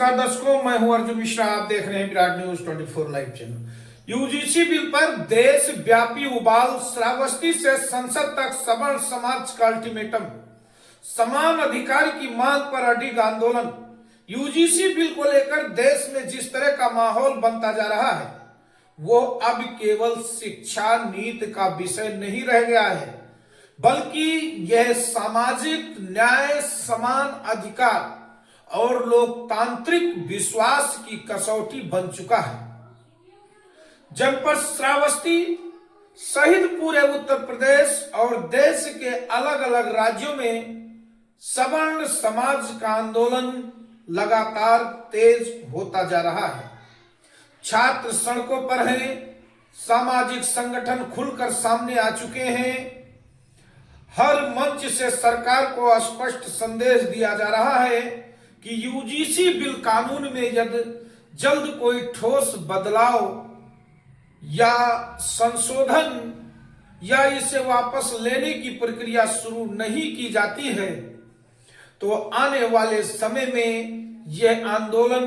नमस्कार दर्शकों, मैं हूं अर्जुन मिश्रा। आप देख रहे हैं Virat news 24 live channel. UGC bill पर देश व्यापी उबाल, श्रावस्ती से संसद तक सवर्ण समाज का अल्टीमेटम, समान अधिकार की मांग पर अडिग आंदोलन। यूजीसी बिल को लेकर देश में जिस तरह का माहौल बनता जा रहा है वो अब केवल शिक्षा नीति का विषय नहीं रह गया है, बल्कि यह सामाजिक न्याय, समान अधिकार और लोकतांत्रिक विश्वास की कसौटी बन चुका है। जनपद श्रावस्ती सहित पूरे उत्तर प्रदेश और देश के अलग अलग राज्यों में सवर्ण समाज का आंदोलन लगातार तेज होता जा रहा है। छात्र सड़कों पर हैं, सामाजिक संगठन खुलकर सामने आ चुके हैं। हर मंच से सरकार को स्पष्ट संदेश दिया जा रहा है कि यूजीसी बिल कानून में यदि जल्द कोई ठोस बदलाव या संशोधन या इसे वापस लेने की प्रक्रिया शुरू नहीं की जाती है तो आने वाले समय में यह आंदोलन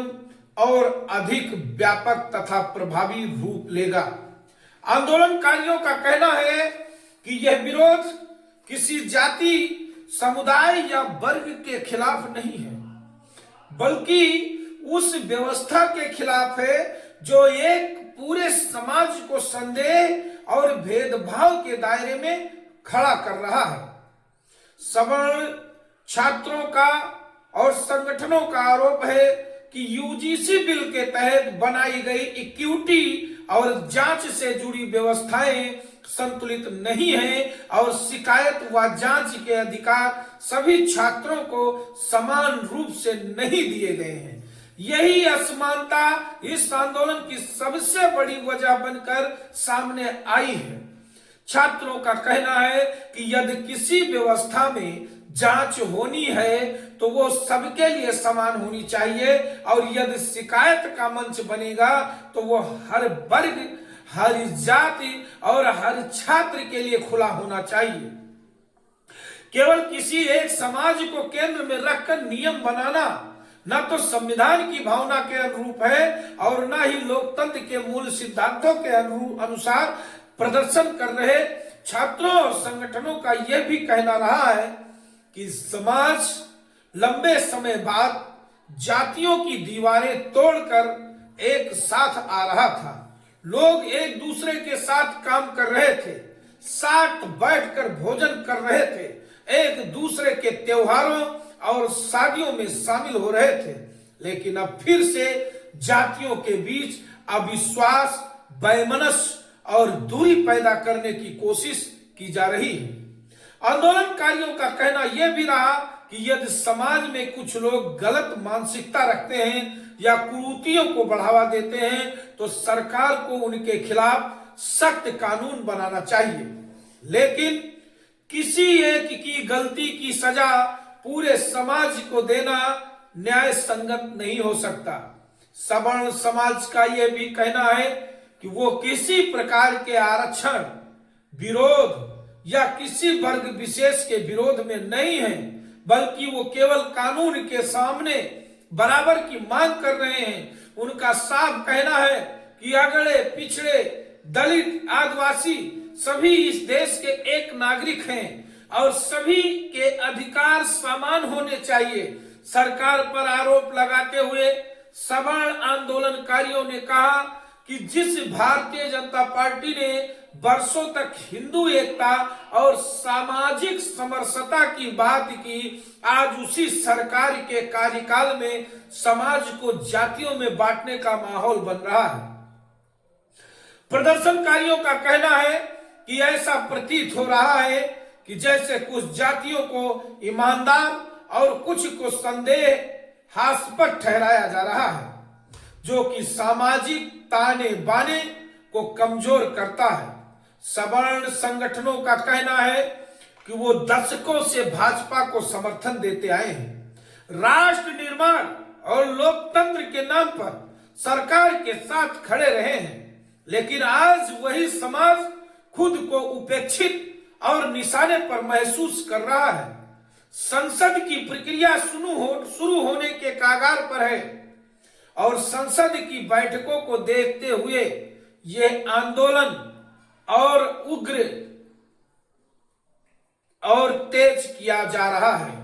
और अधिक व्यापक तथा प्रभावी रूप लेगा। आंदोलनकारियों का कहना है कि यह विरोध किसी जाति, समुदाय या वर्ग के खिलाफ नहीं है, बल्कि उस व्यवस्था के खिलाफ है जो एक पूरे समाज को संदेह और भेदभाव के दायरे में खड़ा कर रहा है। सवर्ण छात्रों का और संगठनों का आरोप है कि यूजीसी बिल के तहत बनाई गई इक्विटी और जांच से जुड़ी व्यवस्थाएं संतुलित नहीं है और शिकायत व जांच के अधिकार सभी छात्रों को समान रूप से नहीं दिए गए हैं। यही असमानता इस आंदोलन की सबसे बड़ी वजह बनकर सामने आई है। छात्रों का कहना है कि यदि किसी व्यवस्था में जांच होनी है तो वो सबके लिए समान होनी चाहिए और यदि शिकायत का मंच बनेगा तो वो हर वर्ग, हर जाति और हर छात्र के लिए खुला होना चाहिए। केवल किसी एक समाज को केंद्र में रखकर नियम बनाना न तो संविधान की भावना के अनुरूप है और न ही लोकतंत्र के मूल सिद्धांतों के अनुसार। प्रदर्शन कर रहे छात्रों और संगठनों का यह भी कहना रहा है कि समाज लंबे समय बाद जातियों की दीवारें तोड़कर एक साथ आ रहा था। लोग एक दूसरे के साथ काम कर रहे थे, साथ बैठकर भोजन कर रहे थे, एक दूसरे के त्योहारों और शादियों में शामिल हो रहे थे। लेकिन अब फिर से जातियों के बीच अविश्वास, वैमनस्य और दूरी पैदा करने की कोशिश की जा रही है। आंदोलनकारियों का कहना यह भी रहा कि यदि समाज में कुछ लोग गलत मानसिकता रखते हैं या कुरीतियों को बढ़ावा देते हैं तो सरकार को उनके खिलाफ सख्त कानून बनाना चाहिए। लेकिन किसी एक की गलती की सजा पूरे समाज को देना न्याय संगत नहीं हो सकता। सवर्ण समाज का यह भी कहना है कि वो किसी प्रकार के आरक्षण, विरोध या किसी वर्ग विशेष के विरोध में नहीं है, बल्कि वो केवल कानून के सामने बराबर की मांग कर रहे हैं। उनका साफ कहना है कि अगड़े, पिछड़े, दलित, आदिवासी सभी इस देश के एक नागरिक हैं और सभी के अधिकार समान होने चाहिए। सरकार पर आरोप लगाते हुए सवर्ण आंदोलनकारियों ने कहा कि जिस भारतीय जनता पार्टी ने वर्षों तक हिंदू एकता और सामाजिक समरसता की बात की, आज उसी सरकार के कार्यकाल में समाज को जातियों में बांटने का माहौल बन रहा है। प्रदर्शनकारियों का कहना है कि ऐसा प्रतीत हो रहा है कि जैसे कुछ जातियों को ईमानदार और कुछ को संदेहास्पद ठहराया जा रहा है, जो कि सामाजिक ताने बाने को कमजोर करता है। सवर्ण संगठनों का कहना है कि वो दशकों से भाजपा को समर्थन देते आए हैं, राष्ट्र निर्माण और लोकतंत्र के नाम पर सरकार के साथ खड़े रहे हैं। लेकिन आज वही समाज खुद को उपेक्षित और निशाने पर महसूस कर रहा है। संसद की प्रक्रिया शुरू होने के कागार पर है। और संसद की बैठकों को देखते हुए यह आंदोलन और उग्र और तेज किया जा रहा है,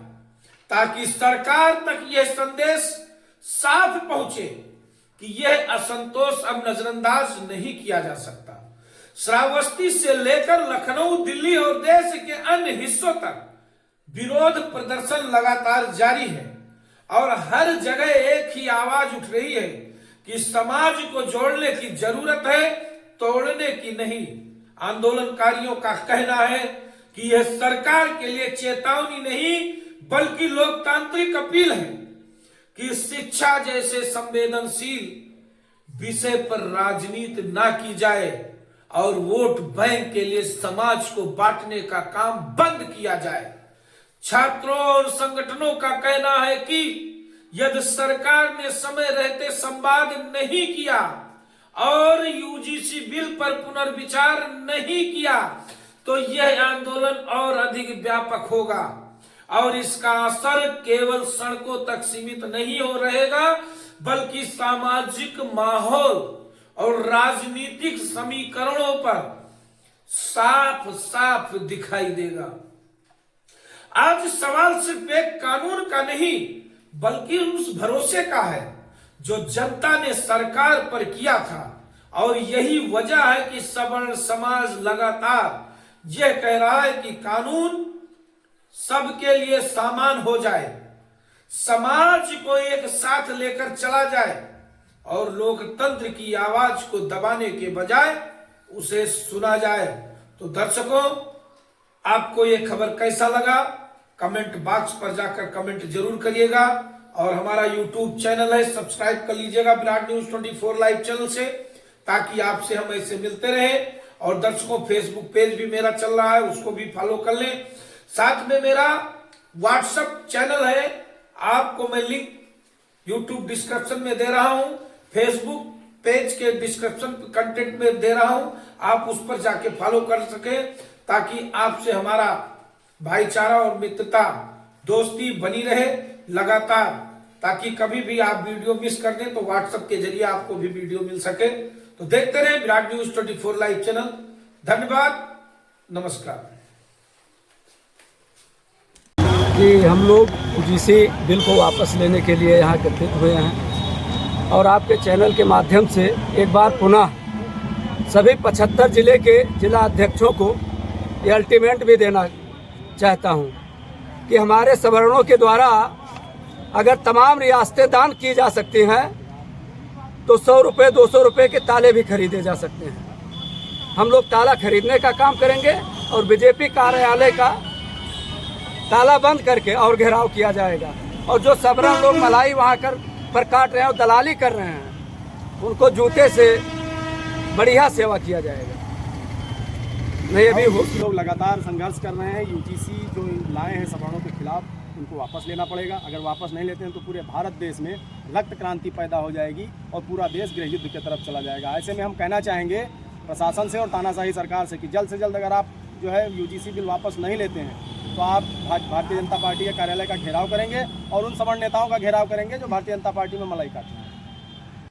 ताकि सरकार तक यह संदेश साफ पहुंचे कि यह असंतोष अब नजरअंदाज नहीं किया जा सकता। श्रावस्ती से लेकर लखनऊ, दिल्ली और देश के अन्य हिस्सों तक विरोध प्रदर्शन लगातार जारी है और हर जगह एक ही आवाज उठ रही है कि समाज को जोड़ने की जरूरत है, तोड़ने की नहीं। आंदोलनकारियों का कहना है कि यह सरकार के लिए चेतावनी नहीं बल्कि लोकतांत्रिक अपील है कि शिक्षा जैसे संवेदनशील विषय पर राजनीति ना की जाए और वोट बैंक के लिए समाज को बांटने का काम बंद किया जाए। छात्रों और संगठनों का कहना है कि यदि सरकार ने समय रहते संवाद नहीं किया और यूजीसी बिल पर पुनर्विचार नहीं किया तो यह आंदोलन और अधिक व्यापक होगा और इसका असर केवल सड़कों तक सीमित नहीं हो रहेगा बल्कि सामाजिक माहौल और राजनीतिक समीकरणों पर साफ साफ दिखाई देगा। आज सवाल सिर्फ एक कानून का नहीं बल्कि उस भरोसे का है जो जनता ने सरकार पर किया था और यही वजह है कि सवर्ण समाज लगातार यह कह रहा है कि कानून सबके लिए समान हो जाए, समाज को एक साथ लेकर चला जाए और लोकतंत्र की आवाज को दबाने के बजाय उसे सुना जाए। तो दर्शकों, आपको यह खबर कैसा लगा कमेंट बॉक्स पर जाकर कमेंट जरूर करिएगा और हमारा यूट्यूब चैनल है सब्सक्राइब कर लीजिएगा विराट न्यूज 24 लाइव चैनल से, ताकि आपसे हम ऐसे मिलते रहे। और दर्शकों, फेसबुक पेज भी मेरा चल रहा है, उसको भी फॉलो कर लें। साथ में मेरा व्हाट्सएप चैनल है, आपको मैं लिंक यूट्यूब डिस्क्रिप्शन में दे रहा हूं, फेसबुक पेज के डिस्क्रिप्शन कंटेंट में दे रहा हूं, आप उस पर जाके फॉलो कर सके ताकि आपसे हमारा भाईचारा और मित्रता दोस्ती बनी रहे लगातार, ताकि कभी भी आप वीडियो मिस कर दें तो व्हाट्सएप के जरिए आपको भी वीडियो मिल सके। तो देखते रहे विराट न्यूज 24 लाइव चैनल। धन्यवाद, नमस्कार। कि हम लोग यूजीसी बिल को वापस लेने के लिए यहाँ एकत्रित हुए हैं और आपके चैनल के माध्यम से एक बार पुनः सभी 75 जिले के जिला अध्यक्षों को ये अल्टीमेट भी देना चाहता हूँ कि हमारे सवर्णों के द्वारा अगर तमाम रियासतें दान की जा सकती हैं तो 100 रुपये 200 रुपये के ताले भी खरीदे जा सकते हैं। हम लोग ताला खरीदने का काम करेंगे और बीजेपी कार्यालय का ताला बंद करके और घेराव किया जाएगा और जो सवर्ण लोग मलाई वहाँ पर काट रहे हैं और दलाली कर रहे हैं उनको जूते से बढ़िया सेवा किया जाएगा। नहीं, अभी लोग लगातार संघर्ष कर रहे हैं। यूजीसी जो लाए हैं सवर्णों के खिलाफ उनको वापस लेना पड़ेगा। अगर वापस नहीं लेते हैं तो पूरे भारत देश में रक्त क्रांति पैदा हो जाएगी और पूरा देश गृह युद्ध की तरफ चला जाएगा। ऐसे में हम कहना चाहेंगे प्रशासन से और तानाशाही सरकार से कि जल्द से जल्द अगर आप जो है यूजीसी बिल वापस नहीं लेते हैं तो आप भारतीय जनता पार्टी के कार्यालय का घेराव करेंगे और उन सवर्ण नेताओं का घेराव करेंगे जो भारतीय जनता पार्टी में मलाई काटते हैं।